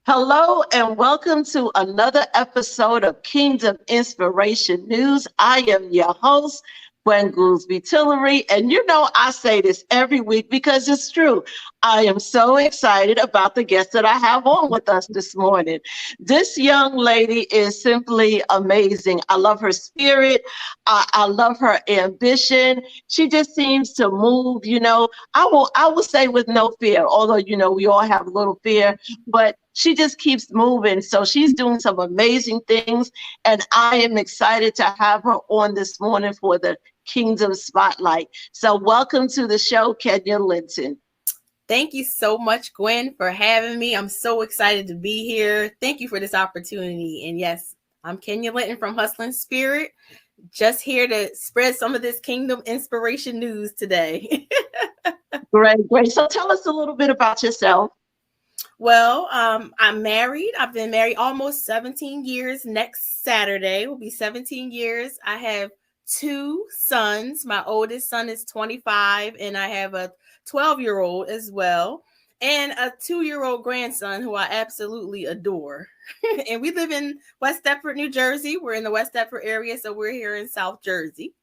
Hello and welcome to another episode of Kingdom Inspiration News. I am your host, Gwen Goolsby Tillery, and you know I say this every week because it's true. I am so excited about the guest that I have on with us this morning. This young lady is simply amazing. I love her spirit. I love her ambition. She just seems to move, I will say with no fear, although, we all have a little fear, but she just keeps moving. So she's doing some amazing things. And I am excited to have her on this morning for the Kingdom Spotlight. So welcome to the show, Kenya Linton. Thank you so much, Gwen, for having me. I'm so excited to be here. Thank you for this opportunity. And yes, I'm Kenya Linton from Hustling Spirit. Just here to spread some of this Kingdom Inspiration news today. Great. So tell us a little bit about yourself. Well, I'm married. I've been married almost 17 years. Next Saturday will be 17 years. I have 2 sons. My oldest son is 25, and I have a 12-year-old as well, and a 2-year-old grandson who I absolutely adore. And we live in West Deptford, New Jersey. We're in the West Deptford area, so we're here in South Jersey.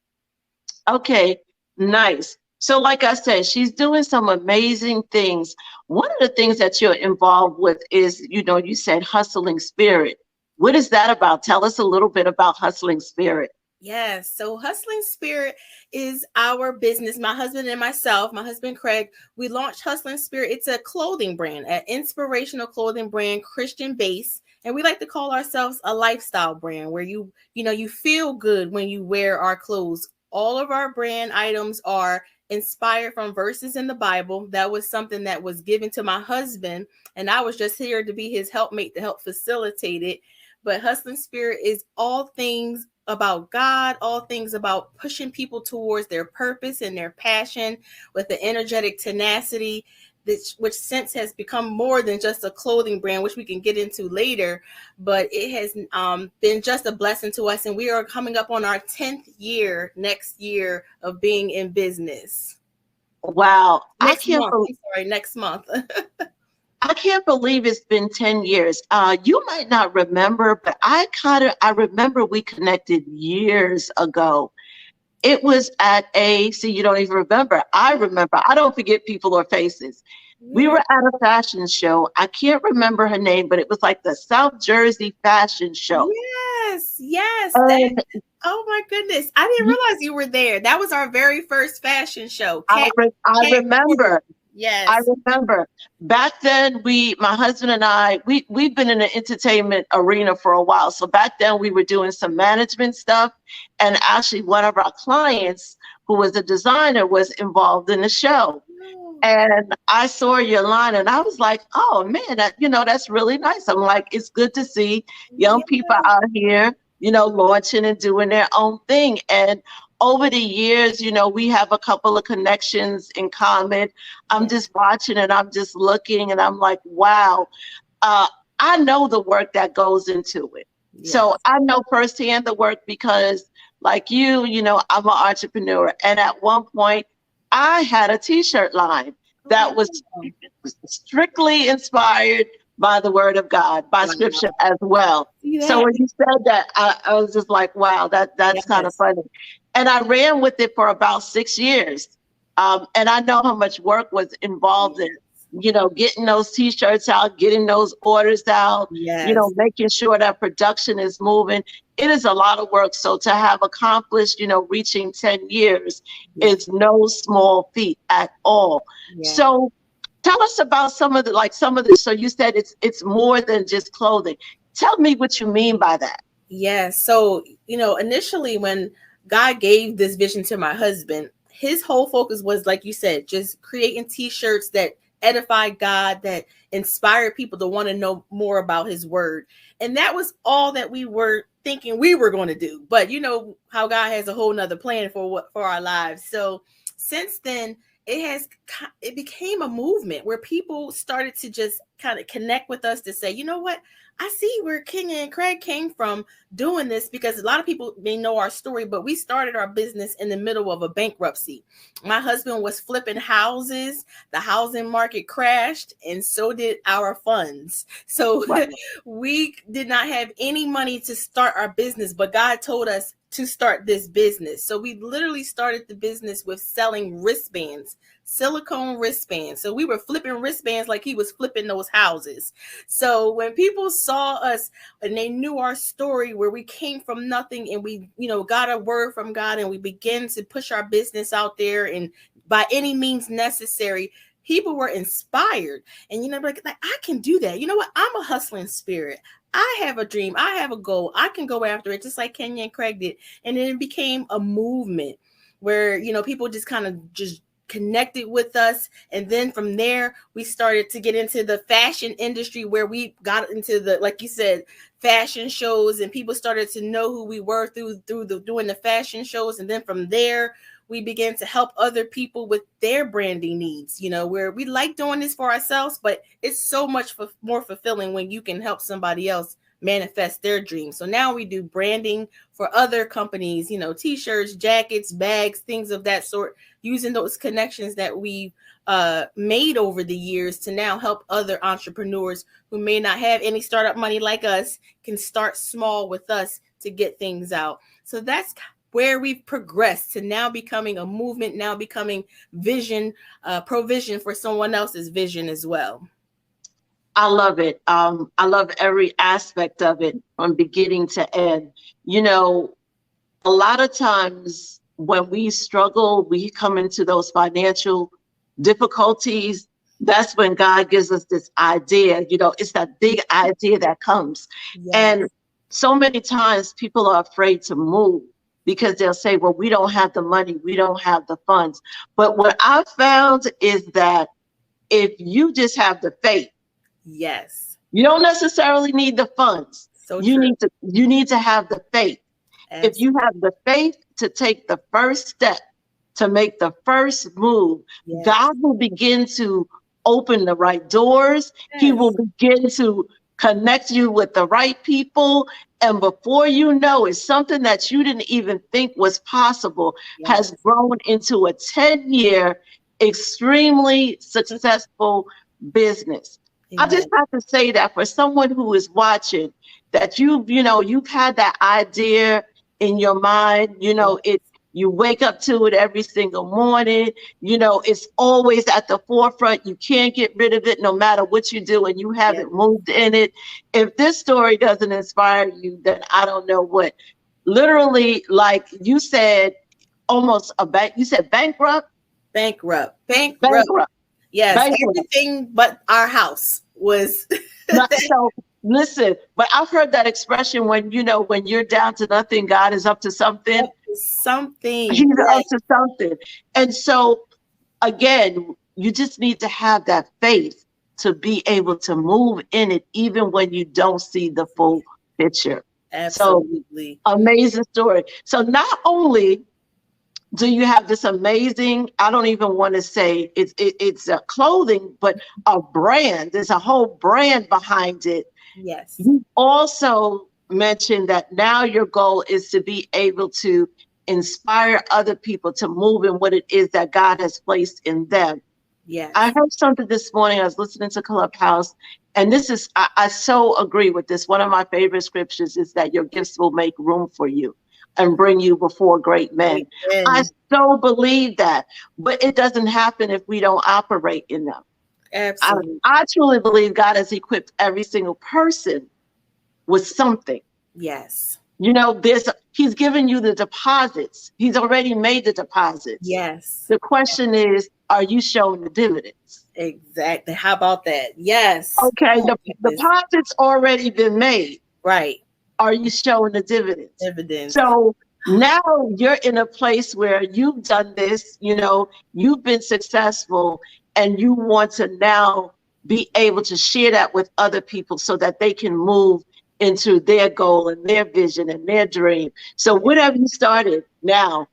Okay, nice. So like I said, she's doing some amazing things. One of the things that you're involved with is, you said Hustling Spirit. What is that about? Tell us a little bit about Hustling Spirit. Yes. So Hustling Spirit is our business. My husband and myself, my husband, Craig, we launched Hustling Spirit. It's a clothing brand, an inspirational clothing brand, Christian based. And we like to call ourselves a lifestyle brand where you feel good when you wear our clothes. All of our brand items are inspired from verses in the Bible. That was something that was given to my husband, and I was just here to be his helpmate to help facilitate it. But Hustling Spirit is all things about God, all things about pushing people towards their purpose and their passion with the energetic tenacity, which since has become more than just a clothing brand, which we can get into later, but it has been just a blessing to us. And we are coming up on our 10th year next year of being in business. Wow. Next month. I can't believe it's been 10 years. You might not remember, but I remember we connected years ago. It was at you don't even remember. I remember. I don't forget people or faces. We were at a fashion show. I can't remember her name, but it was like the South Jersey fashion show. Yes. Oh my goodness. I didn't realize you were there. That was our very first fashion show. I remember. Yes. I remember. Back then, my husband and I, we've been in the entertainment arena for a while. So back then we were doing some management stuff. And actually one of our clients, who was a designer, was involved in the show. And I saw your line and I was like, oh man, that's really nice. I'm like, it's good to see young people out here, launching and doing their own thing. And over the years, we have a couple of connections in common. I'm just watching and I'm just looking and I'm like, wow, I know the work that goes into it. Yes. So I know firsthand the work because like you, I'm an entrepreneur. And at one point I had a t-shirt line that was strictly inspired by the word of God, by scripture as well. So when you said that, I was just like, wow, that's kind of funny. And I ran with it for about 6 years. And I know how much work was involved in, getting those t-shirts out, getting those orders out, making sure that production is moving. It is a lot of work. So to have accomplished, reaching 10 years is no small feat at all. Yeah. So tell us about some of the, so you said it's more than just clothing. Tell me what you mean by that. Yeah. So, initially when God gave this vision to my husband, his whole focus was, like you said, just creating t-shirts that edify God, that inspire people to want to know more about his word. And that was all that we were thinking we were going to do. But you know how God has a whole nother plan for our lives. So since then, it became a movement where people started to just kind of connect with us to say, you know what, I see where King and Craig came from doing this, because a lot of people may know our story, but we started our business in the middle of a bankruptcy. My husband was flipping houses, the housing market crashed, and so did our funds. So Wow. we did not have any money to start our business, but God told us to start this business. So we literally started the business with selling wristbands, silicone wristbands. So we were flipping wristbands like he was flipping those houses. So when people saw us and they knew our story, where we came from nothing and we, got a word from God, and we began to push our business out there, and by any means necessary, people were inspired. And like I can do that. You know what? I'm a hustling spirit. I have a dream. I have a goal. I can go after it, just like Kenya and Craig did. And then it became a movement where, people just kind of just connected with us. And then from there, we started to get into the fashion industry, where we got into the, like you said, fashion shows, and people started to know who we were through doing the fashion shows. And then from there, we began to help other people with their branding needs, where we like doing this for ourselves, but it's so much more fulfilling when you can help somebody else manifest their dreams. So now we do branding for other companies, t-shirts, jackets, bags, things of that sort, using those connections that we've made over the years to now help other entrepreneurs who may not have any startup money like us, can start small with us to get things out. So that's where we've progressed to now becoming a movement, now becoming vision, provision for someone else's vision as well. I love it. I love every aspect of it from beginning to end. A lot of times when we struggle, we come into those financial difficulties. That's when God gives us this idea. It's that big idea that comes. Yes. And so many times people are afraid to move, because they'll say, well, we don't have the money, we don't have the funds. But what I found is that if you just have the faith, yes, you don't necessarily need the funds. So you need to have the faith. Absolutely. If you have the faith to take the first step, to make the first move, yes, God will begin to open the right doors. Yes. He will begin to connect you with the right people. And before you know it, something that you didn't even think was possible, yes, has grown into a 10-year, extremely successful business. Amen. I just have to say that for someone who is watching, that you've had that idea in your mind, you wake up to it every single morning, it's always at the forefront. You can't get rid of it no matter what you do, and you haven't moved in it. If this story doesn't inspire you, then I don't know what. Literally, like you said, almost you said bankrupt? Bankrupt. Yes, bankrupt. Everything but our house was. So listen, but I've heard that expression when you're down to nothing, God is up to something. He's up to something. And so again, you just need to have that faith to be able to move in it, even when you don't see the full picture. Absolutely. So, amazing story. So not only do you have this amazing, I don't even want to say it's a clothing, but a brand. There's a whole brand behind it. Yes. You also mentioned that now your goal is to be able to inspire other people to move in what it is that God has placed in them. Yes. I heard something this morning. I was listening to Clubhouse, and this is, I so agree with this. One of my favorite scriptures is that your gifts will make room for you and bring you before great men. Amen. I so believe that, but it doesn't happen if we don't operate in them. Absolutely. I truly believe God has equipped every single person with something. Yes. He's given you the deposits. He's already made the deposits. Yes. The question is, are you showing the dividends? Exactly. How about that? Yes. Okay. The deposits already been made. Right. Are you showing the dividends? Dividends. So now you're in a place where you've done this, you've been successful, and you want to now be able to share that with other people so that they can move into their goal and their vision and their dream. So what have you started now?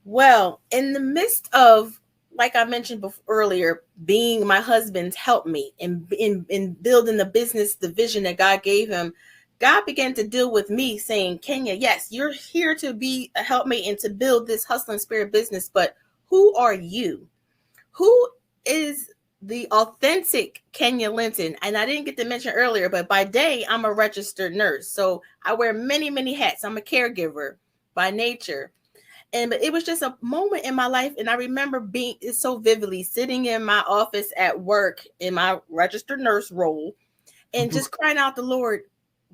Well, in the midst of, like I mentioned earlier, being my husband's helpmate and in building the business, the vision that God gave him, God began to deal with me saying, Kenya, yes, you're here to be a helpmate and to build this hustling spirit business, but who are you? Who is the authentic Kenya Linton? And I didn't get to mention earlier, but by day, I'm a registered nurse. So I wear many, many hats. I'm a caregiver by nature. And it was just a moment in my life. And I remember being so vividly sitting in my office at work in my registered nurse role and just crying out to the Lord,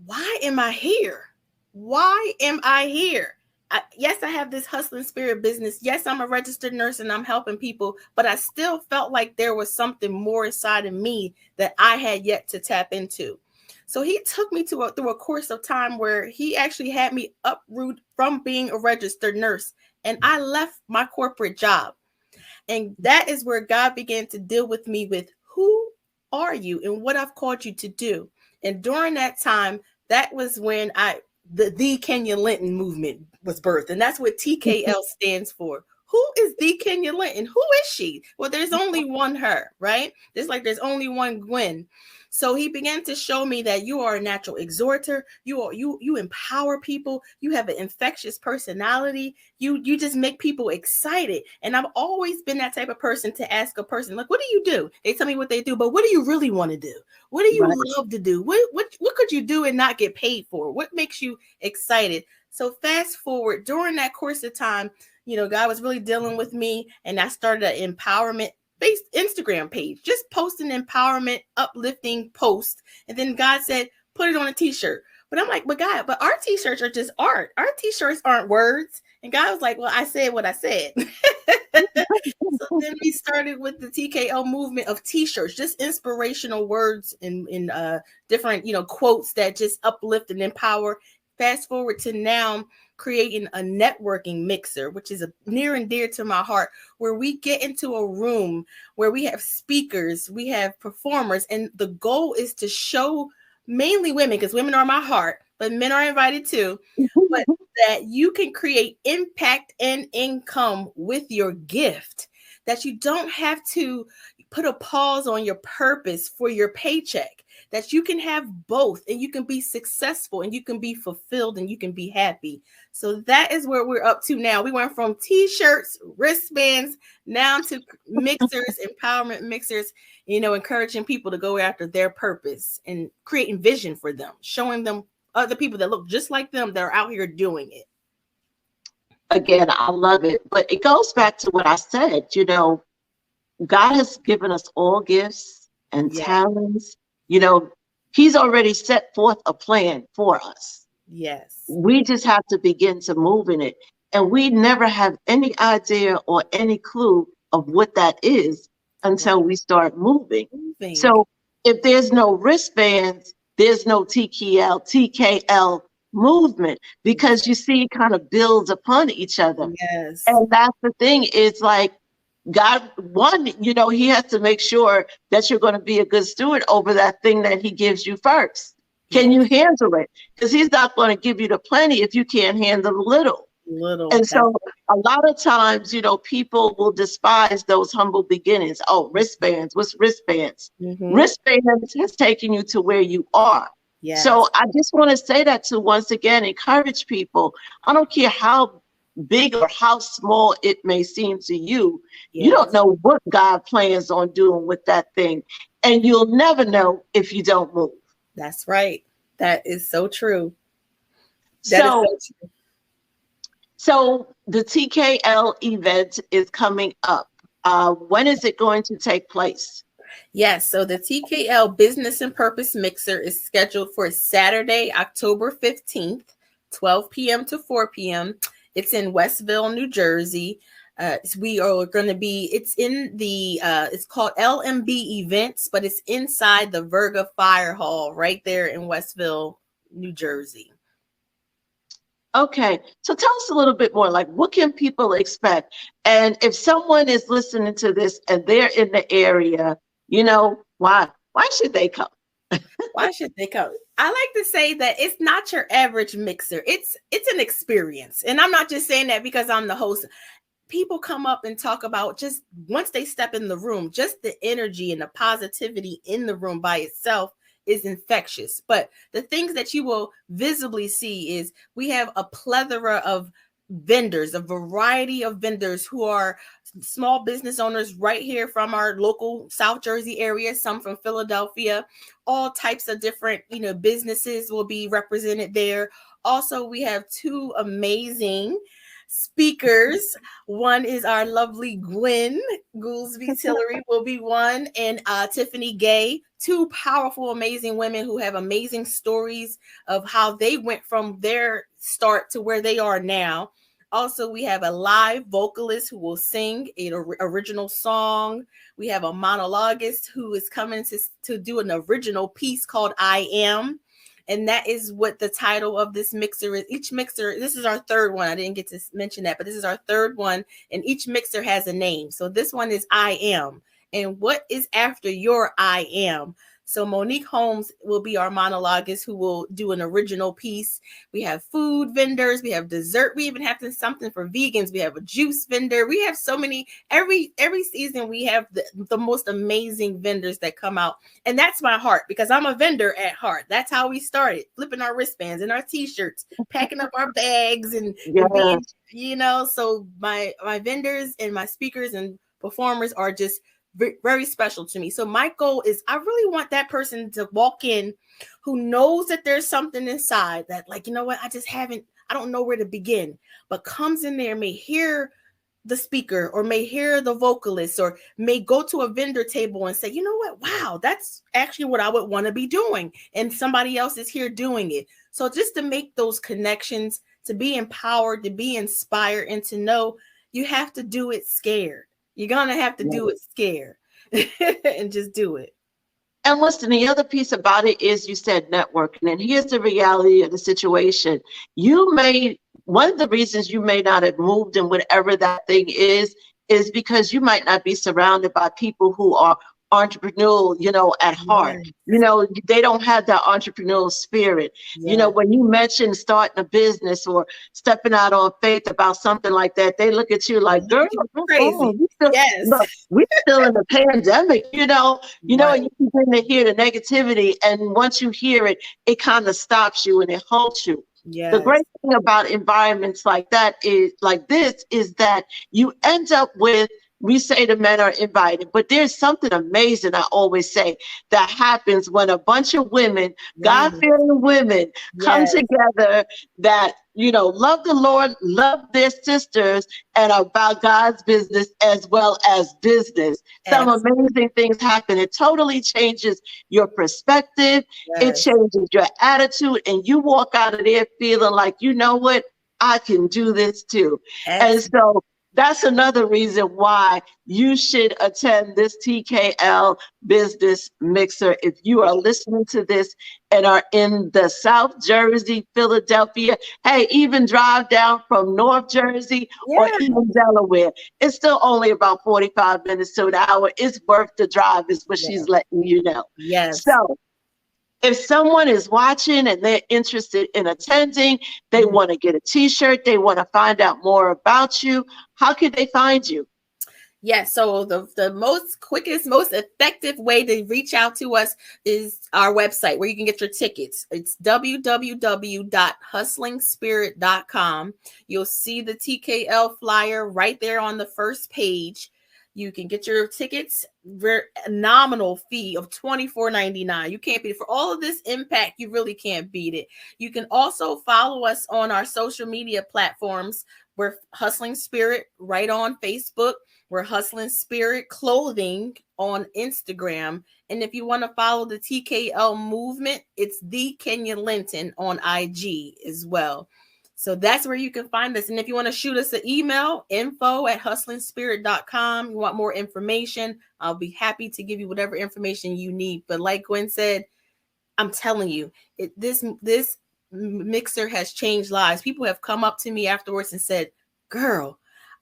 why am I here? Why am I here? Yes, I have this hustling spirit business. Yes, I'm a registered nurse and I'm helping people, but I still felt like there was something more inside of me that I had yet to tap into. So he took me through a course of time where he actually had me uproot from being a registered nurse. And I left my corporate job. And that is where God began to deal with me with who are you and what I've called you to do. And during that time, that was when the Kenya Linton movement was birthed. And that's what TKL stands for. Who is the Kenya Linton? Who is she? Well, there's only one her, right? Just like there's only one Gwen. So he began to show me that you are a natural exhorter. You empower people. You have an infectious personality. You just make people excited. And I've always been that type of person to ask a person, like, what do you do? They tell me what they do, but what do you really want to do? What do you love to do? What could you do and not get paid for? What makes you excited? So fast forward, during that course of time, God was really dealing with me, and I started an empowerment-based Instagram page, just posting empowerment, uplifting posts. And then God said, put it on a t-shirt. But I'm like, but God, but our t-shirts are just art. Our t-shirts aren't words. And God was like, well, I said what I said. So then we started with the TKO movement of t-shirts, just inspirational words in different, quotes that just uplift and empower. Fast forward to now, creating a networking mixer, which is near and dear to my heart, where we get into a room where we have speakers, we have performers, and the goal is to show mainly women, because women are my heart, but men are invited too, but that you can create impact and income with your gift, that you don't have to put a pause on your purpose for your paycheck, that you can have both and you can be successful and you can be fulfilled and you can be happy. So that is where we're up to now. We went from t-shirts, wristbands, now to mixers, empowerment mixers, encouraging people to go after their purpose and creating vision for them, showing them other people that look just like them that are out here doing it. Again, I love it. But it goes back to what I said, God has given us all gifts and talents. He's already set forth a plan for us. Yes. We just have to begin to move in it. And we never have any idea or any clue of what that is until we start moving. So if there's no wristbands, there's no TKL movement, because you see, it kind of builds upon each other. Yes. And that's the thing, is like, God, he has to make sure that you're going to be a good steward over that thing that he gives you first. Can you handle it? Because he's not going to give you the plenty if you can't handle the little. And so a lot of times, people will despise those humble beginnings. Oh, wristbands. What's wristbands? Mm-hmm. Wristbands has taken you to where you are. Yes. So I just want to say that to once again encourage people. I don't care how big or how small it may seem to you. Yes. You don't know what God plans on doing with that thing. And you'll never know if you don't move. That's right. That is so true. So the TKL event is coming up. When is it going to take place? Yes, so the TKL Business and Purpose Mixer is scheduled for Saturday, October 15th, 12 p.m. to 4 p.m. It's in Westville, New Jersey. We are going to be, it's in the, it's called LMB Events, but it's inside the Virga Fire Hall right there in Westville, New Jersey. Okay, so tell us a little bit more, like what can people expect? And if someone is listening to this and they're in the area, why should they come? Why should they come? I like to say that it's not your average mixer. It's an experience. And I'm not just saying that because I'm the host. People come up and talk about, just once they step in the room, just the energy and the positivity in the room by itself is infectious. But the things that you will visibly see is we have a plethora of vendors, a variety of vendors who are small business owners right here from our local South Jersey area, some from Philadelphia. All types of different, businesses will be represented there. Also, we have two amazing speakers. One is our lovely Gwen Goolsby. Tillery will be one, and Tiffany Gay, two powerful, amazing women who have amazing stories of how they went from their start to where they are now. Also, we have a live vocalist who will sing an original song. We have a monologuist who is coming to do an original piece called I Am. And that is what the title of this mixer is. Each mixer, this is our third one. I didn't get to mention that, but this is our third one. And each mixer has a name. So this one is I Am. And what is after your I Am? So Monique Holmes will be our monologuist who will do an original piece. We have food vendors. We have dessert. We even have something for vegans. We have a juice vendor. We have so many. Every season we have the most amazing vendors that come out. And that's my heart, because I'm a vendor at heart. That's how we started, flipping our wristbands and our t-shirts, packing up our bags and being, so my vendors and my speakers and performers are just very special to me. So my goal is, I really want that person to walk in who knows that there's something inside that, like, I don't know where to begin, but comes in there, may hear the speaker or may hear the vocalist or may go to a vendor table and say, you know what, wow, that's actually what I would want to be doing. And somebody else is here doing it. So just to make those connections, to be empowered, to be inspired, and to know you have to do it scared. You're going to have to do it scared and just do it. And listen, the other piece about it is, you said networking. And here's the reality of the situation. One of the reasons you may not have moved in whatever that thing is because you might not be surrounded by people who are entrepreneurial, at heart. Yes. They don't have that entrepreneurial spirit. Yeah. When you mention starting a business or stepping out on faith about something like that, they look at you like, girl, crazy. We're still in the pandemic, and you begin to hear the negativity. And once you hear it, it kind of stops you and it halts you. Yes. The great thing about environments like that is that you end up with, we say the men are invited, but there's something amazing, I always say, that happens when a bunch of women, God-fearing women, come together that, love the Lord, love their sisters, and are about God's business as well as business. Some amazing things happen. It totally changes your perspective. It changes your attitude, and you walk out of there feeling like, you know what, I can do this too. And so that's another reason why you should attend this TKL Business Mixer. If you are listening to this and are in the South Jersey, Philadelphia, hey, even drive down from North Jersey or even Delaware. It's still only about 45 minutes to an hour. It's worth the drive, is what she's letting you know. Yes. So if someone is watching and they're interested in attending, they want to get a t-shirt, they want to find out more about you, how can they find you? Yes, so the quickest, most effective way to reach out to us is our website where you can get your tickets. It's www.hustlingspirit.com. You'll see the TKL flyer right there on the first page. You can get your tickets for a nominal fee of $24.99. You can't beat it. For all of this impact, you really can't beat it. You can also follow us on our social media platforms. We're Hustling Spirit right on Facebook. We're Hustling Spirit Clothing on Instagram. And if you want to follow the TKL movement, it's the Kenya Linton on IG as well. So that's where you can find us. And if you want to shoot us an email, info@hustlingspirit.com. You want more information, I'll be happy to give you whatever information you need. But like Gwen said, I'm telling you, this mixer has changed lives. People have come up to me afterwards and said, girl,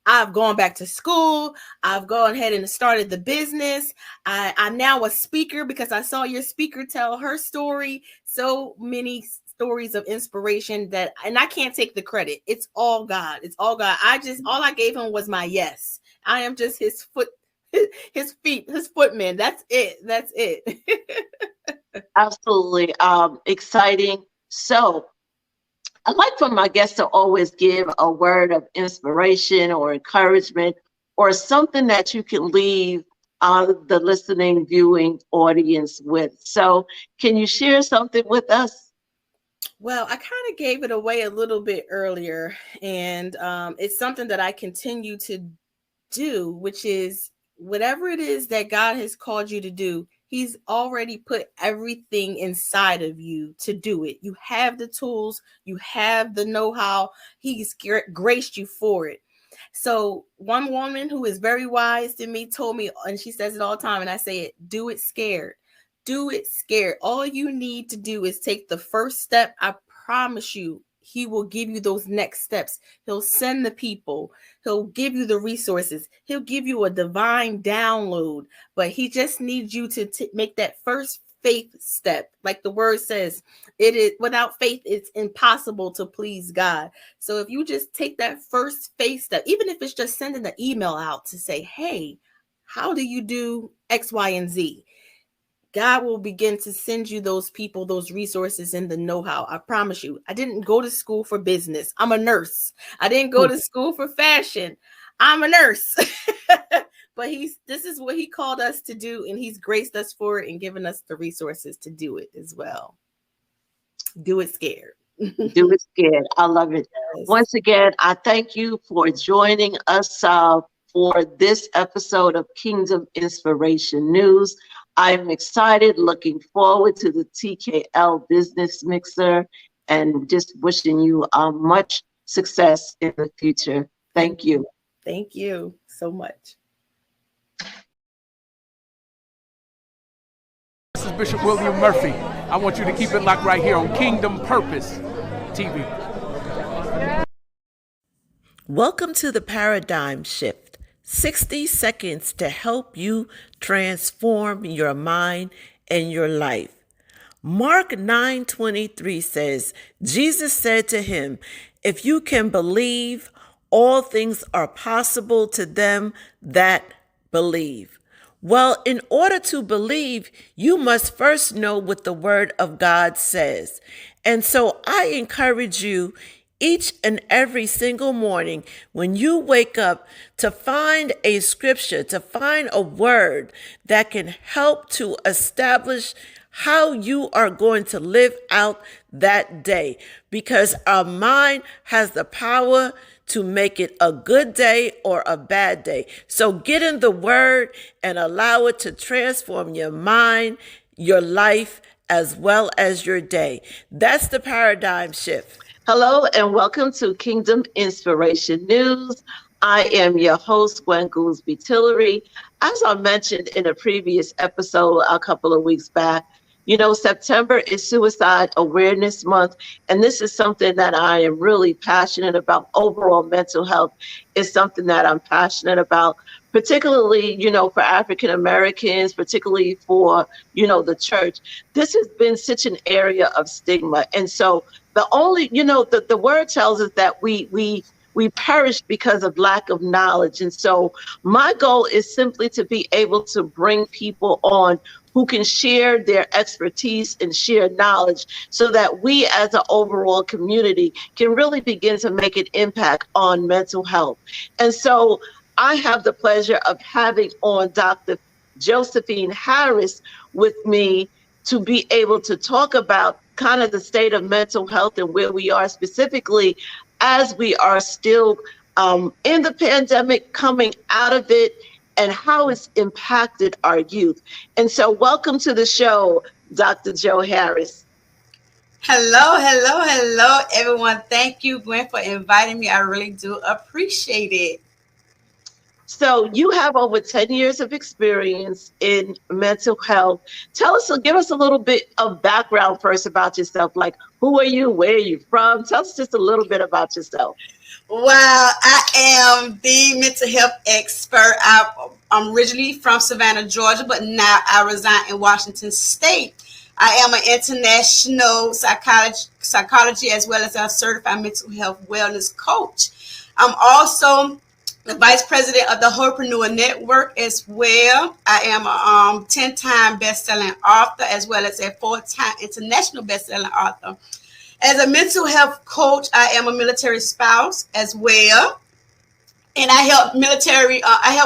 I've gone back to school. I've gone ahead and started the business. I'm now a speaker because I saw your speaker tell her story. So many stories of inspiration and I can't take the credit. It's all God. It's all God. All I gave him was my yes. I am just his footman. That's it. Absolutely. Exciting. So I like for my guests to always give a word of inspiration or encouragement or something that you can leave the listening, viewing audience with. So can you share something with us? Well, I kind of gave it away a little bit earlier, and it's something that I continue to do, which is whatever it is that God has called you to do, he's already put everything inside of you to do it. You have the tools, you have the know-how, he's graced you for it. So one woman who is very wise to me told me, and she says it all the time, and I say it, do it scared. Do it scared. All you need to do is take the first step. I promise you, he will give you those next steps. He'll send the people. He'll give you the resources. He'll give you a divine download. But he just needs you to make that first faith step. Like the word says, it is without faith, it's impossible to please God. So if you just take that first faith step, even if it's just sending an email out to say, hey, how do you do X, Y, and Z? God will begin to send you those people, those resources, and the know-how. I promise you. I didn't go to school for business. I'm a nurse. I didn't go to school for fashion. I'm a nurse. But this is what he called us to do, and he's graced us for it and given us the resources to do it as well. Do it scared. Do it scared. I love it. Yes. Once again, I thank you for joining us for this episode of Kingdom Inspiration News. I'm excited, looking forward to the TKL Business Mixer, and just wishing you much success in the future. Thank you. Thank you so much. This is Bishop William Murphy. I want you to keep it locked right here on Kingdom Purpose TV. Welcome to the Paradigm Shift. 60 seconds to help you transform your mind and your life. Mark 9:23 says, Jesus said to him, if you can believe, all things are possible to them that believe. Well, in order to believe, you must first know what the Word of God says. And so I encourage you each and every single morning when you wake up to find a scripture, to find a word that can help to establish how you are going to live out that day, because our mind has the power to make it a good day or a bad day. So get in the word and allow it to transform your mind, your life, as well as your day. That's the paradigm shift. Hello and welcome to Kingdom Inspiration News. I am your host, Gwen Goolsby Tillery. As I mentioned in a previous episode a couple of weeks back, September is Suicide Awareness Month, and this is something that I am really passionate about. Overall mental health is something that I'm passionate about, particularly, for African Americans, particularly for, the church. This has been such an area of stigma. And so the word tells us that we perish because of lack of knowledge. And so my goal is simply to be able to bring people on who can share their expertise and share knowledge so that we as an overall community can really begin to make an impact on mental health. And so I have the pleasure of having on Dr. Josephine Harris with me to be able to talk about kind of the state of mental health and where we are specifically as we are still in the pandemic, coming out of it, and how it's impacted our youth. And so welcome to the show, Dr. Jo Harris. Hello, everyone. Thank you, Gwen, for inviting me. I really do appreciate it. So you have over 10 years of experience in mental health. Give us a little bit of background first about yourself. Like, who are you? Where are you from? Tell us just a little bit about yourself. Well, I am the mental health expert. I'm originally from Savannah, Georgia, but now I reside in Washington State. I am an international psychology as well as a certified mental health wellness coach. I'm also the vice president of the Herpreneur Network as well. I am a 10-time best-selling author as well as a 4-time international best-selling author. As a mental health coach, I am a military spouse as well. And I help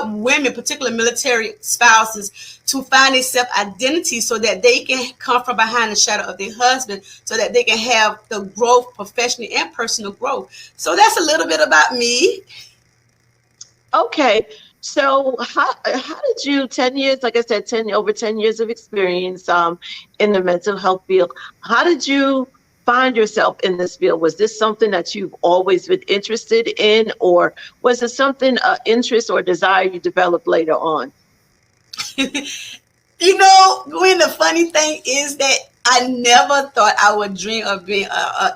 women, particularly military spouses, to find their self-identity so that they can come from behind the shadow of their husband, so that they can have the growth professionally and personal growth. So that's a little bit about me. Okay. So how did you, 10 years, like I said, over 10 years of experience in the mental health field, how did you find yourself in this field? Was this something that you've always been interested in, or was it something, interest or desire you developed later on? Gwen, the funny thing is that I never thought I would dream of being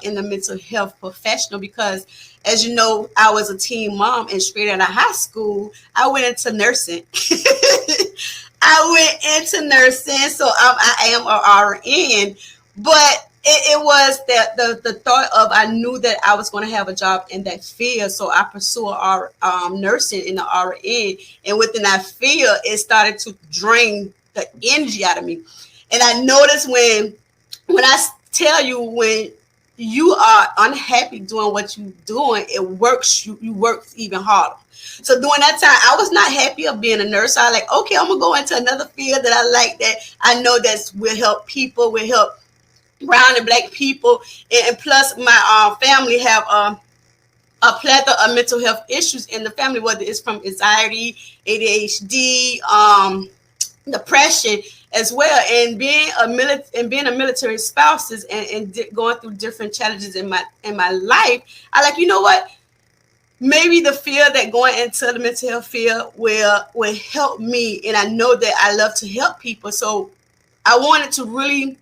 in the mental health professional because, as you know, I was a teen mom, and straight out of high school, I went into nursing. So I am an RN, but it was that the thought of, I knew that I was going to have a job in that field, so I pursued nursing in the RN, and within that field, it started to drain the energy out of me. And I noticed when I tell you, when you are unhappy doing what you're doing, it works. You work even harder. So during that time, I was not happy of being a nurse. I was like, okay, I'm gonna go into another field that I like, that I know that will help people, will help brown and black people, and plus my family have a plethora of mental health issues in the family, whether it's from anxiety, ADHD, depression as well. And being a military spouse and going through different challenges in my life, I like, you know what? Maybe the field that going into the mental health field will help me, and I know that I love to help people. So I wanted to really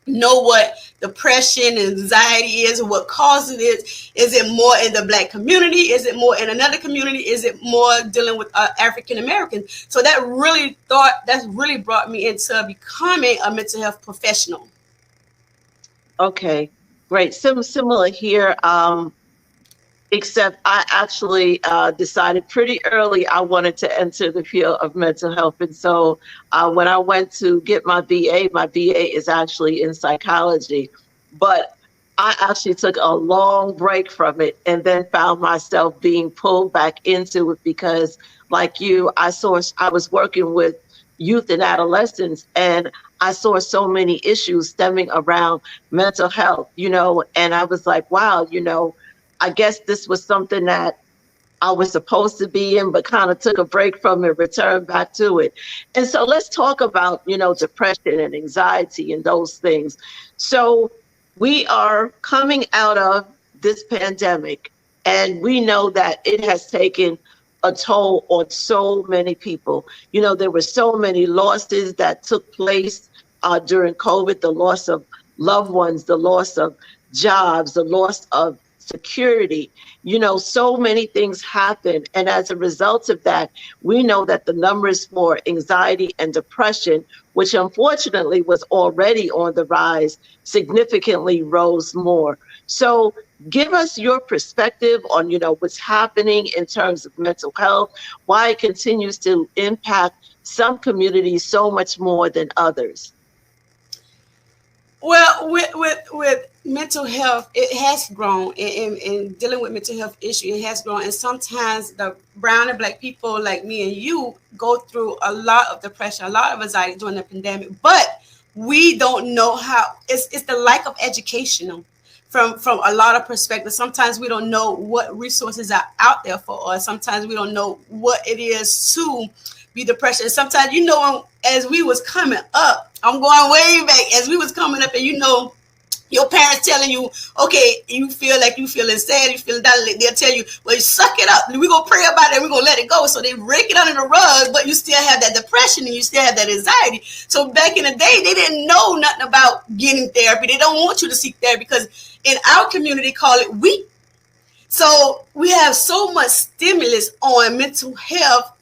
know what depression and anxiety is, and what causes it. Is it more in the black community? Is it more in another community? Is it more dealing with African Americans? So that really brought me into becoming a mental health professional. Okay, great. Similar here. Except I actually decided pretty early I wanted to enter the field of mental health. And so when I went to get my BA is actually in psychology. But I actually took a long break from it and then found myself being pulled back into it because, like you, I was working with youth and adolescents, and I saw so many issues stemming around mental health, and I was like, wow, I guess this was something that I was supposed to be in, but kind of took a break from it, returned back to it. And so let's talk about, depression and anxiety and those things. So we are coming out of this pandemic, and we know that it has taken a toll on so many people. There were so many losses that took place during COVID, the loss of loved ones, the loss of jobs, the loss of security, so many things happen. And as a result of that, we know that the numbers for anxiety and depression, which unfortunately was already on the rise, significantly rose more. So give us your perspective on, what's happening in terms of mental health, why it continues to impact some communities so much more than others. Well, with mental health, it has grown. In dealing with mental health issue, it has grown. And sometimes the brown and black people like me and you go through a lot of depression, a lot of anxiety during the pandemic. But we don't know how. It's the lack of education from a lot of perspectives. Sometimes we don't know what resources are out there for us. Sometimes we don't know what it is to be depressed. And sometimes, as we was coming up, I'm going way back, as we was coming up, and Your parents telling you, okay, you feel like you feeling sad, you feeling down, they'll tell you, well, you suck it up. We're going to pray about it. We're going to let it go. So they rake it under the rug, but you still have that depression and you still have that anxiety. So back in the day, they didn't know nothing about getting therapy. They don't want you to seek therapy because in our community, call it weak. So we have so much stimulus on mental health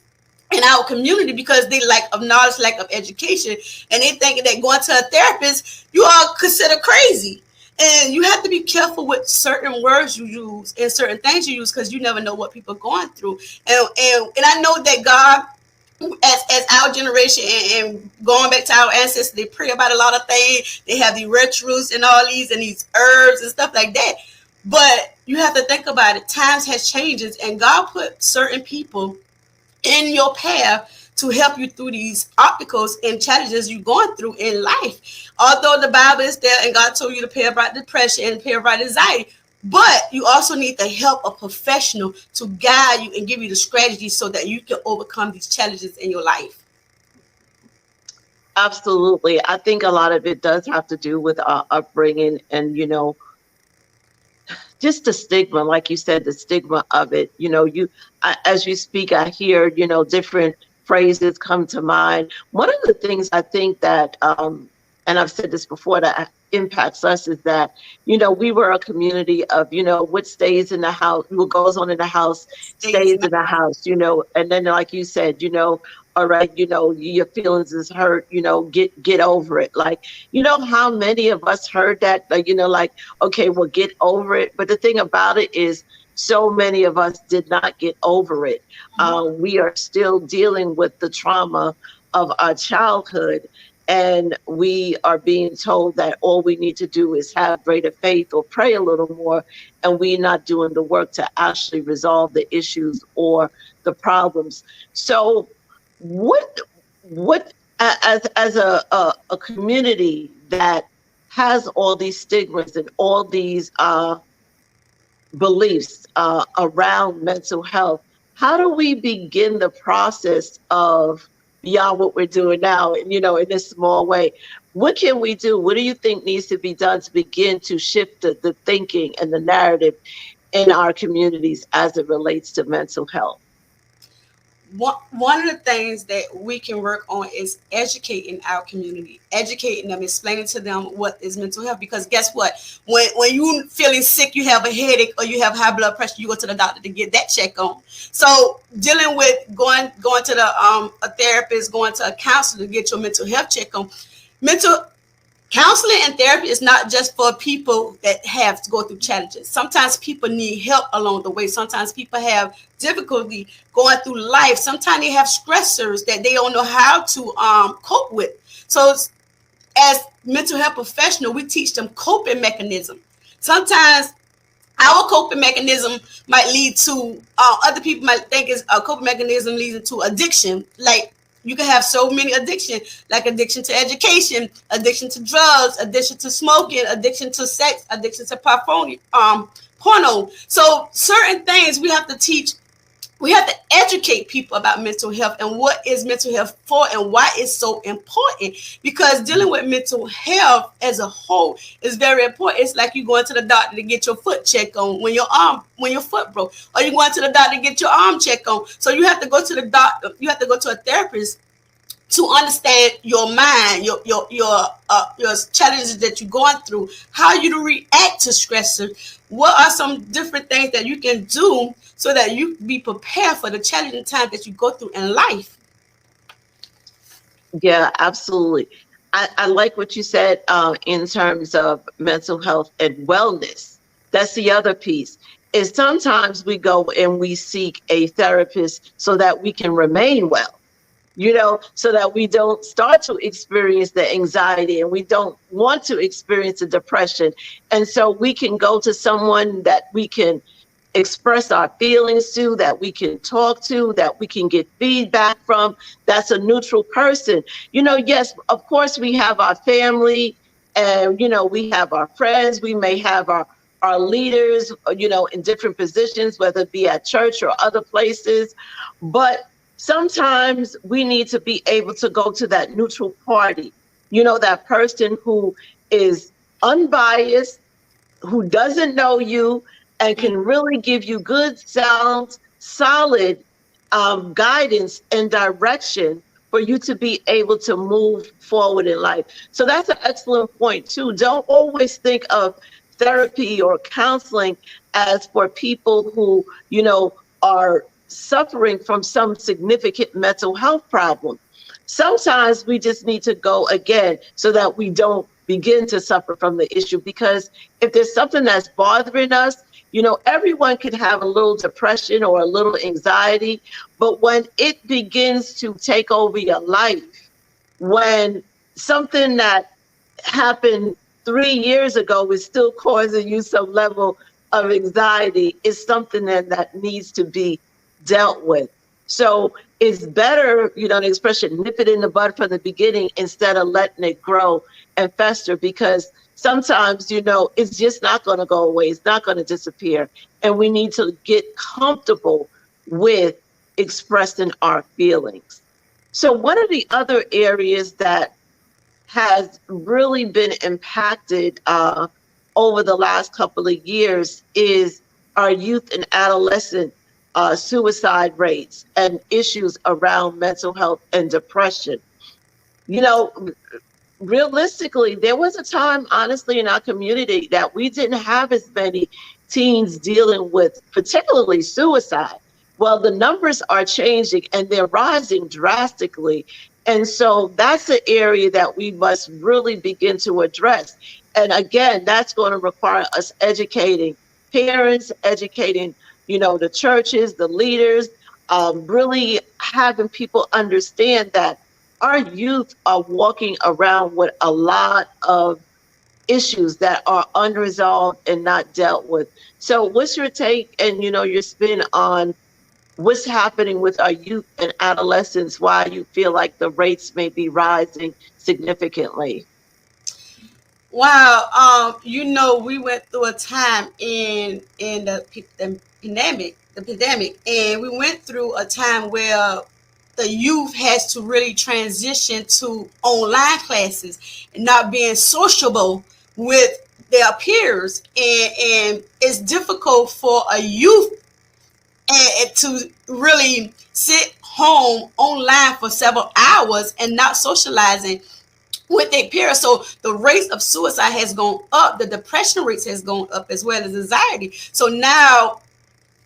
in our community because they lack of knowledge, lack of education, and they think that going to a therapist, you are considered crazy. And you have to be careful with certain words you use and certain things you use because you never know what people are going through. And I know that God, as our generation and going back to our ancestors, they pray about a lot of things. They have the rituals and all these and these herbs and stuff like that. But you have to think about it. Times has changed, and God put certain people in your path to help you through these obstacles and challenges you're going through in life. Although the Bible is there and God told you to pray about depression and pray about anxiety, but you also need the help of a professional to guide you and give you the strategy so that you can overcome these challenges in your life. Absolutely. I think a lot of it does have to do with our upbringing and, just the stigma, like you said, the stigma of it. As you speak, I hear, different phrases come to mind. One of the things I think that, and I've said this before, that impacts us is that, we were a community of, what stays in the house, what goes on in the house, stays in the house, and then like you said, all right, your feelings is hurt, get over it. Like, how many of us heard that, like, okay, well, get over it. But the thing about it is so many of us did not get over it. We are still dealing with the trauma of our childhood. And we are being told that all we need to do is have greater faith or pray a little more. And we're not doing the work to actually resolve the issues or the problems. So what as a community that has all these stigmas and all these beliefs around mental health, how do we begin the process of beyond what we're doing now, in this small way? What can we do? What do you think needs to be done to begin to shift the thinking and the narrative in our communities as it relates to mental health? One of the things that we can work on is educating our community, educating them, explaining to them what is mental health. Because guess what? When you feeling sick, you have a headache or you have high blood pressure, you go to the doctor to get that check on. So dealing with going to the a therapist, going to a counselor to get your mental health check on. Mental counseling and therapy is not just for people that have to go through challenges. Sometimes people need help along the way. Sometimes people have difficulty going through life. Sometimes they have stressors that they don't know how to cope with. So as mental health professional, we teach them coping mechanism. Sometimes our coping mechanism might lead to, other people might think is a coping mechanism leading to addiction. Like, you can have so many addictions, like addiction to education, addiction to drugs, addiction to smoking, addiction to sex, addiction to porno. So certain things we have to teach. We have to educate people about mental health and what is mental health for and why it's so important. Because dealing with mental health as a whole is very important. It's like you going to the doctor to get your foot checked on when your foot broke, or you going to the doctor to get your arm checked on. So you have to go to the doctor. You have to go to a therapist to understand your mind, your challenges that you're going through, how you react to stressors. What are some different things that you can do so that you be prepared for the challenging time that you go through in life? Yeah, absolutely. I like what you said in terms of mental health and wellness. That's the other piece. Is sometimes we go and we seek a therapist so that we can remain well, so that we don't start to experience the anxiety and we don't want to experience the depression. And so we can go to someone that we can express our feelings to, that we can talk to, that we can get feedback from. That's a neutral person. Yes, of course, we have our family and, we have our friends. We may have our leaders, in different positions, whether it be at church or other places. But sometimes we need to be able to go to that neutral party, that person who is unbiased, who doesn't know you and can really give you good, sound, solid guidance and direction for you to be able to move forward in life. So that's an excellent point too. Don't always think of therapy or counseling as for people who, are suffering from some significant mental health problem. Sometimes we just need to go again so that we don't begin to suffer from the issue. Because if there's something that's bothering us, everyone can have a little depression or a little anxiety, but when it begins to take over your life, when something that happened 3 years ago is still causing you some level of anxiety, is something that needs to be dealt with. So it's better, the expression, nip it in the bud from the beginning instead of letting it grow and fester, because sometimes, it's just not going to go away. It's not going to disappear. And we need to get comfortable with expressing our feelings. So one of the other areas that has really been impacted over the last couple of years is our youth and adolescent suicide rates and issues around mental health and depression. Realistically, there was a time, honestly, in our community that we didn't have as many teens dealing with particularly suicide. Well, the numbers are changing and they're rising drastically. And so that's the area that we must really begin to address. And again, that's going to require us educating parents, educating, the churches, the leaders, really having people understand that our youth are walking around with a lot of issues that are unresolved and not dealt with. So what's your take and, your spin on what's happening with our youth and adolescents, why you feel like the rates may be rising significantly? Wow. We went through a time in the pandemic, and we went through a time where the youth has to really transition to online classes and not being sociable with their peers. And it's difficult for a youth to really sit home online for several hours and not socializing with their peers. So the rates of suicide has gone up, the depression rates has gone up, as well as anxiety. So now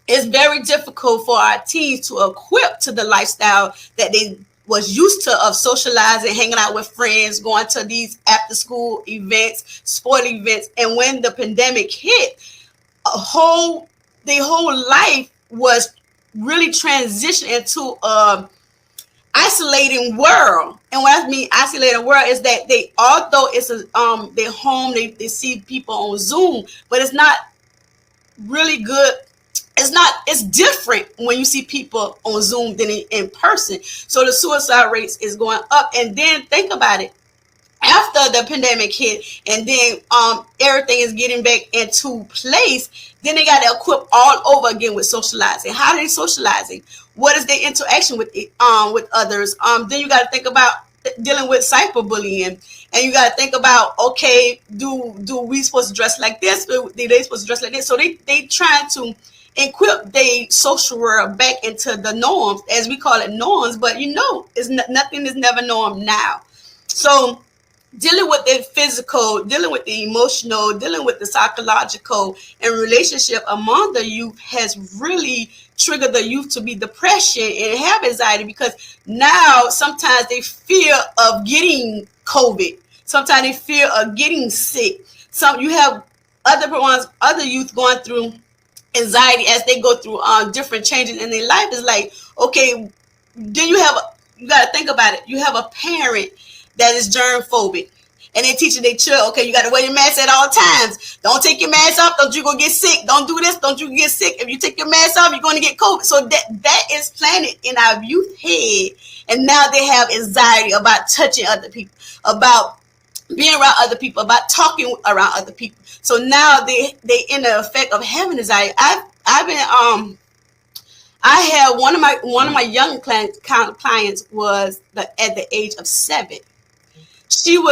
it's very difficult for our teens to equip to the lifestyle that they was used to, of socializing, hanging out with friends, going to these after school events, sport events. And when the pandemic hit, their whole life was really transitioned into isolating world. And what I mean isolating world is that they, although it's their home, they see people on Zoom, but it's not really good. It's different when you see people on Zoom than in person. So the suicide rates is going up. And then think about it. After the pandemic hit, and then everything is getting back into place, then they got to equip all over again with socializing. How are they socializing? What is their interaction with others? Then you got to think about dealing with cyberbullying, and you got to think about, okay, do we supposed to dress like this? Do they supposed to dress like this? So they trying to equip the social world back into the norms, as we call it norms, but it's nothing is never norm now. So dealing with the physical, dealing with the emotional, dealing with the psychological and relationship among the youth has really triggered the youth to be depression and have anxiety, because now sometimes they fear of getting COVID. Sometimes they fear of getting sick. You have other youth going through anxiety as they go through different changes in their life. Is like, okay, then you got to think about it. You have a parent that is germ phobic, and they're teaching their children, okay, you got to wear your mask at all times. Don't take your mask off. Don't you go get sick. Don't do this. Don't you get sick. If you take your mask off, you're going to get COVID. So that is planted in our youth head. And now they have anxiety about touching other people, about being around other people, about talking around other people. So now they in the effect of having anxiety. I had one of my young clients was at the age of 7. She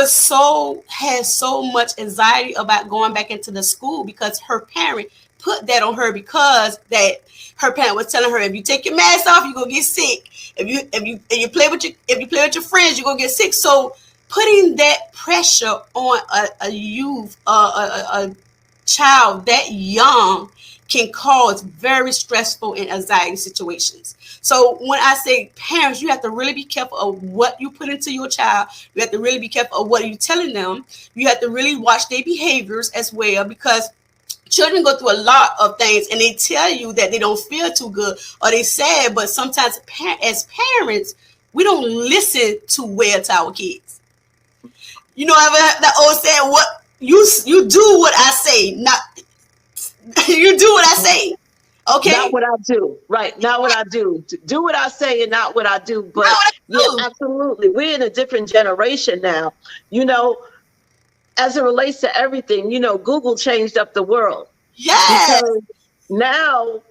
had so much anxiety about going back into the school because her parent put that on her, because that her parent was telling her, if you take your mask off, you're gonna get sick. If you play with your friends, you're gonna get sick. So putting that pressure on a youth, a child that young, can cause very stressful and anxiety situations. So when I say parents, you have to really be careful of what you put into your child. You have to really be careful of what you're telling them. You have to really watch their behaviors as well, because children go through a lot of things and they tell you that they don't feel too good or they sad, but sometimes as parents, we don't listen too well to our kids. You know, that old saying, what you do what I say, not you do what I say. Okay. Not what I do. Right. Not what I do. Do what I say and not what I do. But yeah, absolutely. We're in a different generation now. You know, as it relates to everything, you know, Google changed up the world. Yes. Because now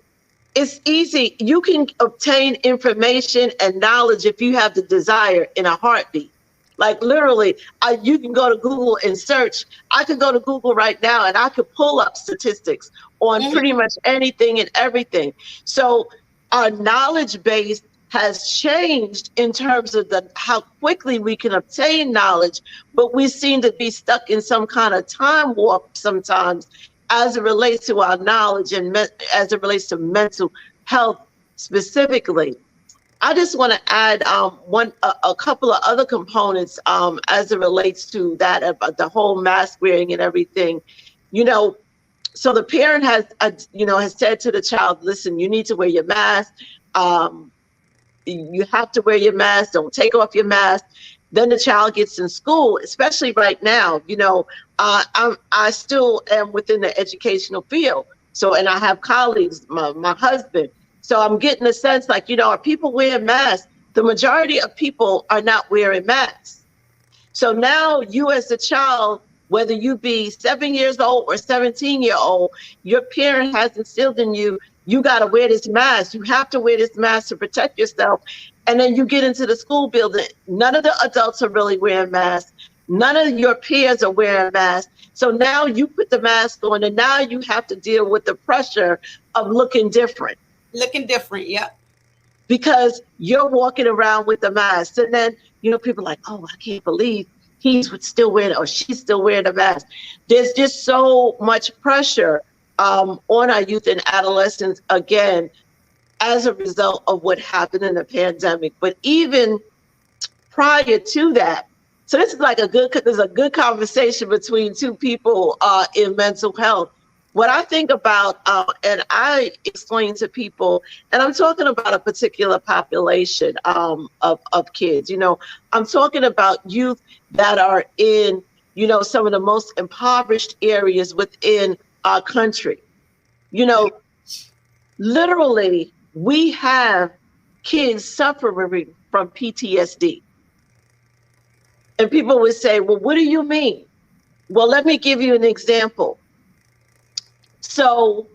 it's easy. You can obtain information and knowledge if you have the desire in a heartbeat. Like literally, you can go to Google and search. I could go to Google right now and I could pull up statistics on pretty much anything and everything. So our knowledge base has changed in terms of how quickly we can obtain knowledge, but we seem to be stuck in some kind of time warp sometimes as it relates to our knowledge and as it relates to mental health specifically. I just want to add a couple of other components as it relates to that, about the whole mask wearing and everything. You know, so the parent has said to the child, listen, you need to wear your mask. You have to wear your mask. Don't take off your mask. Then the child gets in school, especially right now. You know, I still am within the educational field. So, and I have colleagues, my husband. So I'm getting a sense like, you know, are people wearing masks? The majority of people are not wearing masks. So now you as a child, whether you be 7 years old or 17-year-old, your parent has instilled in you, you got to wear this mask. You have to wear this mask to protect yourself. And then you get into the school building. None of the adults are really wearing masks. None of your peers are wearing masks. So now you put the mask on and now you have to deal with the pressure of looking different. Looking different, yeah. Because you're walking around with the mask. And then, you know, people are like, oh, I can't believe he's still wearing or she's still wearing a mask. There's just so much pressure on our youth and adolescents, again, as a result of what happened in the pandemic. But even prior to that, so this is like there's a good conversation between two people in mental health. What I think about, and I explain to people, and I'm talking about a particular population of kids, you know, I'm talking about youth that are in, you know, some of the most impoverished areas within our country. You know, literally, we have kids suffering from PTSD. And people would say, well, what do you mean? Well, let me give you an example. So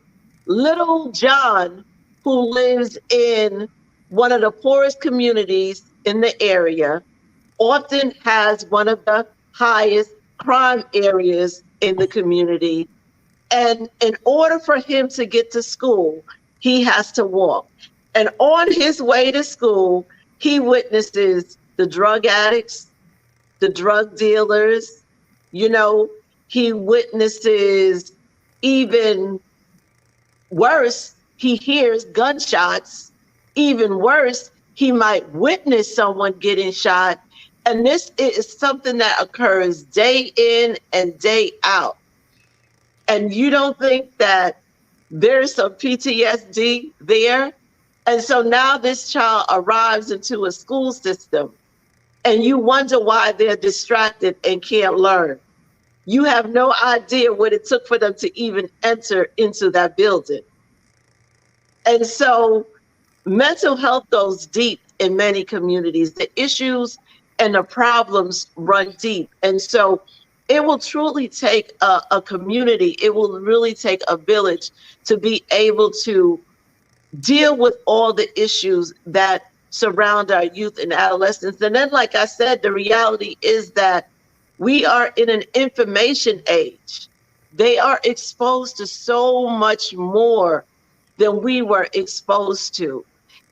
little John, who lives in one of the poorest communities in the area, often has one of the highest crime areas in the community. And in order for him to get to school, he has to walk. And on his way to school, he witnesses the drug addicts, the drug dealers, you know, he witnesses, even worse, he hears gunshots. Even worse, he might witness someone getting shot. And this is something that occurs day in and day out. And you don't think that there's some PTSD there? And so now this child arrives into a school system and you wonder why they're distracted and can't learn. You have no idea what it took for them to even enter into that building. And so mental health goes deep in many communities. The issues and the problems run deep. And so it will truly take a community, it will really take a village to be able to deal with all the issues that surround our youth and adolescents. And then, like I said, the reality is that We are in an information age. They are exposed to so much more than we were exposed to.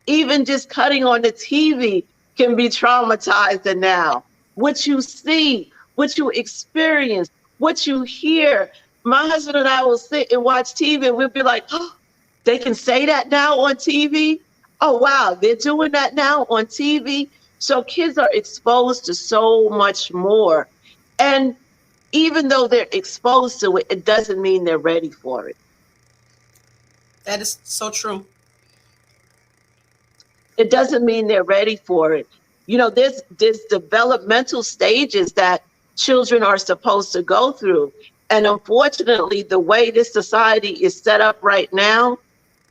Even just cutting on the TV can be traumatizing now. What you see, what you experience, what you hear. My husband and I will sit and watch TV and we'll be like, oh, they can say that now on TV? Oh, wow, they're doing that now on TV. So kids are exposed to so much more. And even though they're exposed to it, it doesn't mean they're ready for it. That is so true. It doesn't mean they're ready for it. You know, there's developmental stages that children are supposed to go through. And unfortunately, the way this society is set up right now,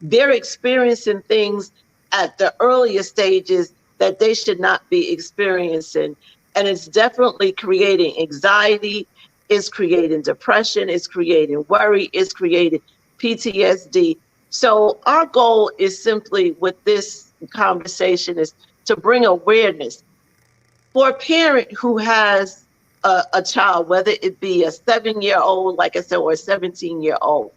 they're experiencing things at the earliest stages that they should not be experiencing. And it's definitely creating anxiety, it's creating depression, it's creating worry, it's creating PTSD. So our goal is simply with this conversation is to bring awareness for a parent who has a child, whether it be a 7-year-old, like I said, or a 17-year-old.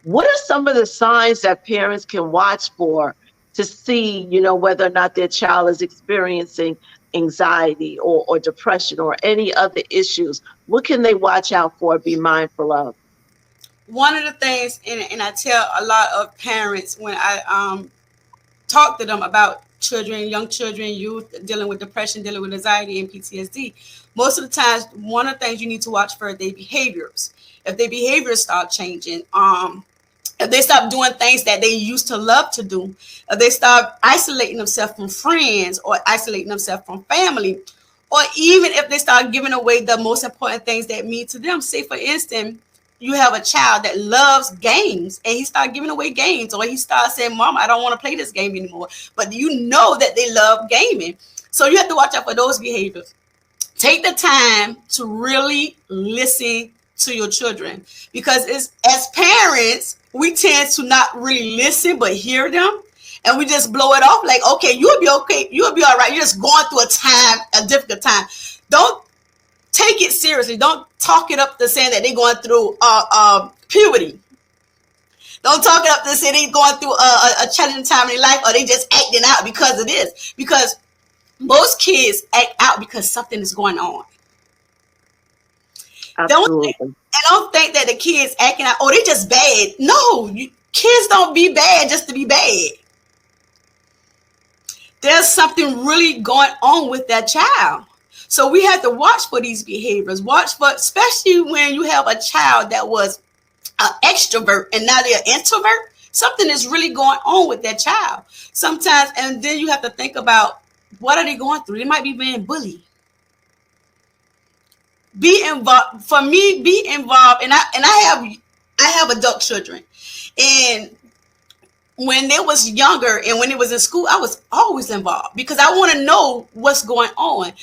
What are some of the signs that parents can watch for to see, you know, whether or not their child is experiencing anxiety or depression or any other issues? What can they watch out for, be mindful of? One of the things, and I tell a lot of parents when I talk to them about children, young children, youth dealing with depression, dealing with anxiety and PTSD, most of the times, one of the things you need to watch for are their behaviors. If their behaviors start changing, if they stop doing things that they used to love to do, if they start isolating themselves from friends or isolating themselves from family, or even if they start giving away the most important things that mean to them. Say, for instance, you have a child that loves games and he starts giving away games, or he starts saying, Mom, I don't want to play this game anymore. But you know that they love gaming. So you have to watch out for those behaviors. Take the time to really listen to your children, because as parents, we tend to not really listen but hear them, and we just blow it off like, okay, you'll be okay, you'll be all right, you're just going through a difficult time. Don't take it seriously. Don't talk it up to saying that they're going through puberty. Don't talk it up to say they're going through a challenging time in their life, or they just acting out because of this. Because most kids act out because something is going on. Absolutely. Don't think that the kids acting out, oh, they just bad. No, kids don't be bad just to be bad. There's something really going on with that child. So we have to watch for these behaviors. Watch for, especially when you have a child that was an extrovert and now they're an introvert. Something is really going on with that child. Sometimes, and then you have to think about, what are they going through? They might be being bullied. Be involved. For me, be involved. And I have adult children. And when they was younger and when they was in school, I was always involved because I want to know what's going on.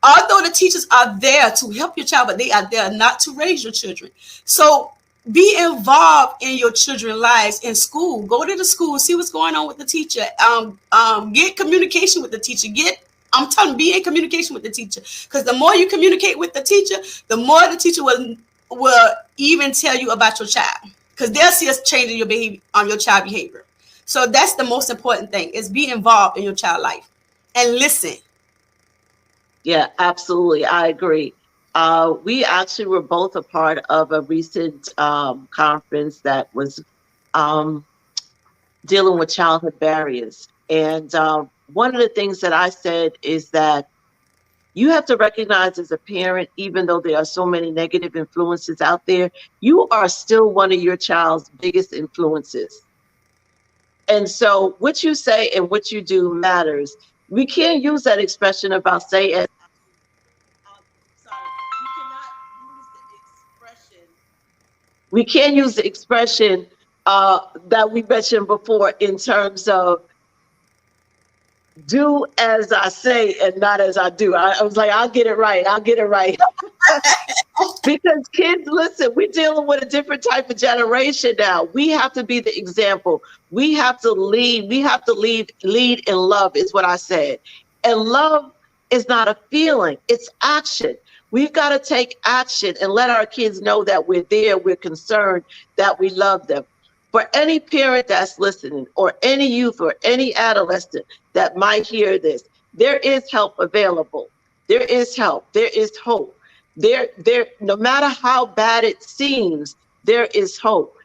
Although the teachers are there to help your child, but they are there not to raise your children. So be involved in your children's lives in school. Go to the school, see what's going on with the teacher. Get communication with the teacher. I'm telling you, be in communication with the teacher, because the more you communicate with the teacher, the more the teacher will even tell you about your child, because they'll see us changing your behavior on your child behavior. So that's the most important thing, is be involved in your child life and listen. Yeah, absolutely. I agree. We actually were both a part of a recent conference that was dealing with childhood barriers. And one of the things that I said is that you have to recognize as a parent, even though there are so many negative influences out there, you are still one of your child's biggest influences. And so what you say and what you do matters. We can't use that expression about say as we can't use the expression that we mentioned before in terms of do as I say and not as I do. I was like, I'll get it right. Because kids, listen, we're dealing with a different type of generation now. We have to be the example. We have to lead. We have to lead in love, is what I said. And love is not a feeling, it's action. We've got to take action and let our kids know that we're there, we're concerned, that we love them. For any parent that's listening, or any youth or any adolescent that might hear this, there is help available. There is help. There is hope. No matter how bad it seems, there is hope.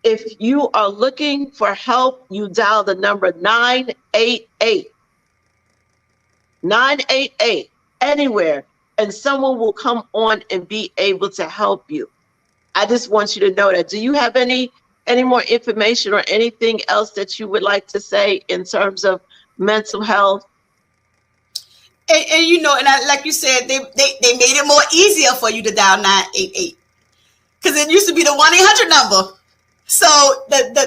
If you are looking for help, you dial the number 988. 988 anywhere, and someone will come on and be able to help you. I just want you to know that. Do you have any more information or anything else that you would like to say in terms of mental health? And you know, and like you said, they made it more easier for you to dial 988, because it used to be the 1-800 number. So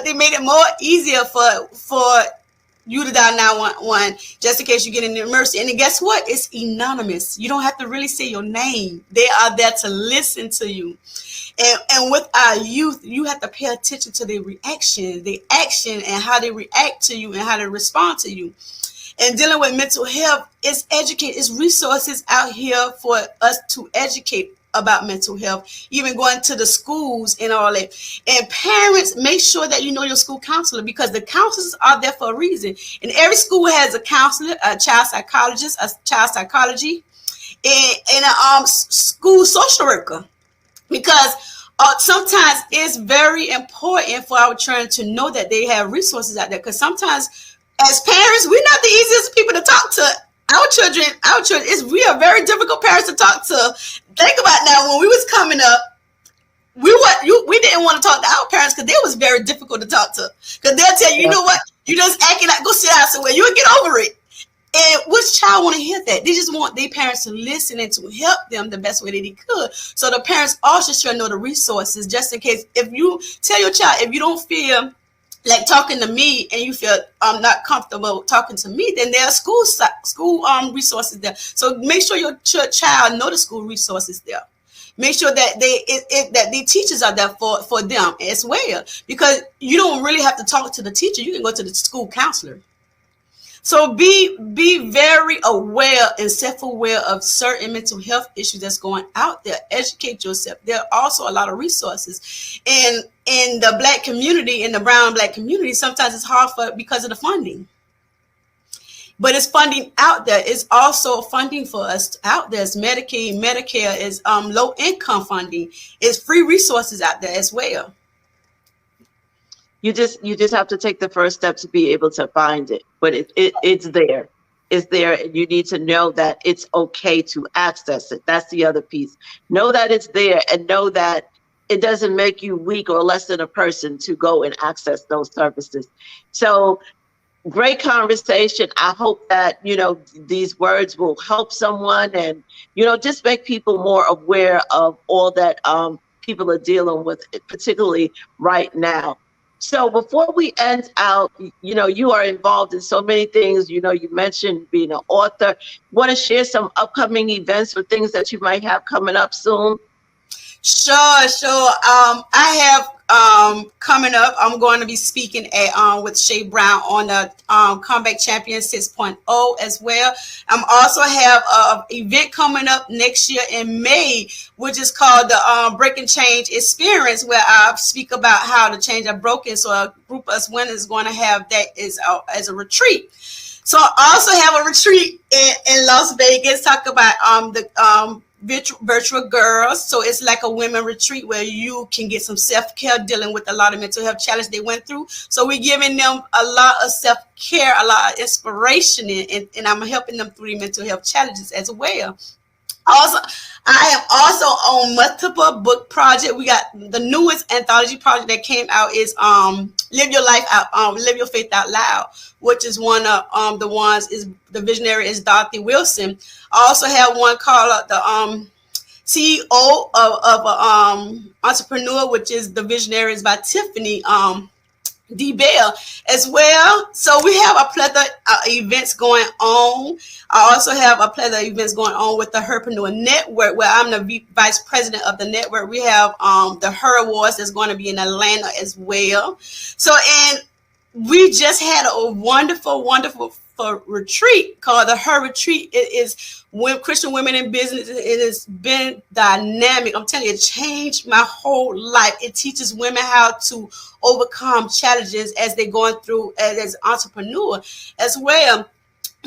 they made it more easier for you to dial 911 just in case you get an emergency. And then guess what? It's anonymous. You don't have to really say your name. They are there to listen to you. And with our youth, you have to pay attention to their reaction, the action, and how they react to you and how they respond to you. And dealing with mental health is educate. It's resources out here for us to educate about mental health, even going to the schools and all that. And parents, make sure that you know your school counselor, because the counselors are there for a reason. And every school has a counselor, a child psychologist, a child psychology, and a school social worker. Because sometimes it's very important for our children to know that they have resources out there. Because sometimes as parents, we're not the easiest people to talk to. Our children, we are very difficult parents to talk to. Think about now, when we was coming up, we didn't want to talk to our parents because they was very difficult to talk to. Because they'll tell you, you know what, you just acting like, go sit down somewhere, you'll get over it. And which child want to hear that? They just want their parents to listen and to help them the best way that they could. So the parents also should know the resources, just in case. If you tell your child, if you don't feel like talking to me and you feel not comfortable talking to me, then there are school resources there. So make sure your child know the school resources there. Make sure that that the teachers are there for them as well, because you don't really have to talk to the teacher. You can go to the school counselor. So be very aware and self-aware of certain mental health issues that's going out there. Educate yourself. There are also a lot of resources. And in the Black community, in the brown and Black community, sometimes it's hard because of the funding. But it's funding out there. It's also funding for us out there. It's Medicaid, Medicare, is low income funding. It's free resources out there as well. You just have to take the first step to be able to find it. But it's there. It's there. And you need to know that it's okay to access it. That's the other piece. Know that it's there, and know that it doesn't make you weak or less than a person to go and access those services. So great conversation. I hope that, these words will help someone and, just make people more aware of all that people are dealing with, particularly right now. So before we end out, you are involved in so many things. You mentioned being an author. Want to share some upcoming events or things that you might have coming up soon? Sure. I have coming up, I'm going to be speaking with Shay Brown on the Comeback Champion 6.0 as well. I'm also have an event coming up next year in May, which is called the Break and Change Experience, where I speak about how the change are broken. So a group of us winners is going to have that as a retreat. So I also have a retreat in Las Vegas, talk about the virtual girls. So it's like a women retreat where you can get some self-care, dealing with a lot of mental health challenge they went through. So we're giving them a lot of self-care, a lot of inspiration, and I'm helping them through the mental health challenges as well. Also, I am also on multiple book project. We got the newest anthology project that came out is Live Your Life Out, Live Your Faith Out Loud, which is one of the ones is the visionary is Dorothy Wilson. I also have one called the CEO of Entrepreneur, which is the visionary is by Tiffany D. Bell as well. So we have a plethora of events going on. I also have a plethora of events going on with the Herpreneur Network, where I'm the vice president of the network. We have the Her Awards that's going to be in Atlanta as well. So, and we just had a wonderful for retreat called the Her Retreat. It is Christian women in business. It has been dynamic. I'm telling you, it changed my whole life. It teaches women how to overcome challenges as they're going through as entrepreneur as well.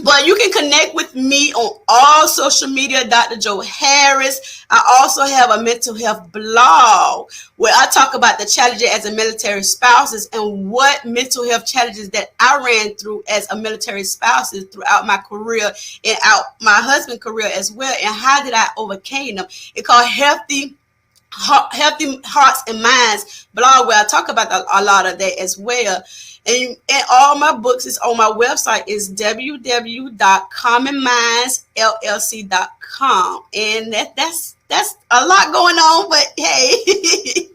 But you can connect with me on all social media, Dr. Joe Harris. I also have a mental health blog where I talk about the challenges as a military spouses and what mental health challenges that I ran through as a military spouse throughout my career and out my husband's career as well. And how did I overcome them? It's called Healthy Hearts and Minds blog, where I talk about a lot of that as well. And all my books is on my website is www.commonmindsllc.com. And that's a lot going on, but hey.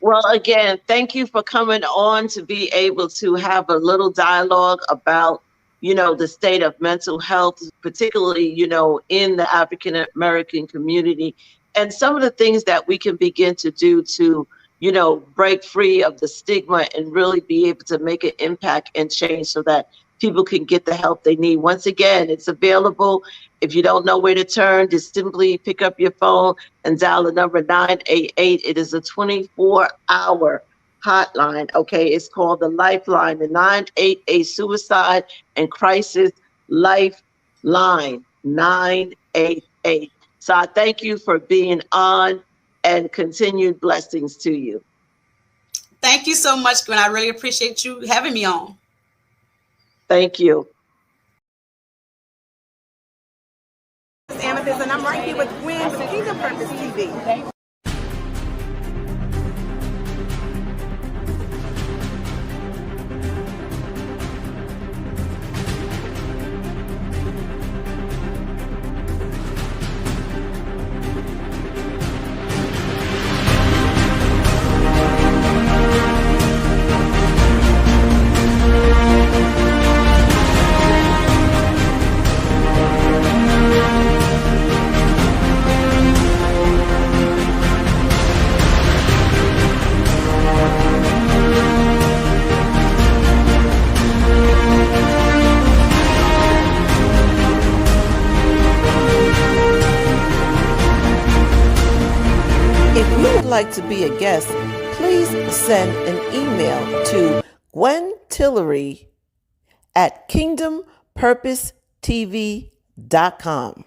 Well, again, thank you for coming on to be able to have a little dialogue about, the state of mental health, particularly, in the African American community, and some of the things that we can begin to do to break free of the stigma and really be able to make an impact and change so that people can get the help they need. Once again, it's available. If you don't know where to turn, just simply pick up your phone and dial the number 988. It is a 24-hour hotline. Okay, it's called the Lifeline, the 988 Suicide and Crisis Lifeline, 988. So I thank you for being on, and continued blessings to you. Thank you so much, Gwen. I really appreciate you having me on. Thank you. Amethyst, and I'm right here with Gwen from Kingdom Purpose TV. Like to be a guest, please send an email to Gwen Tillery at kingdompurposetv.com.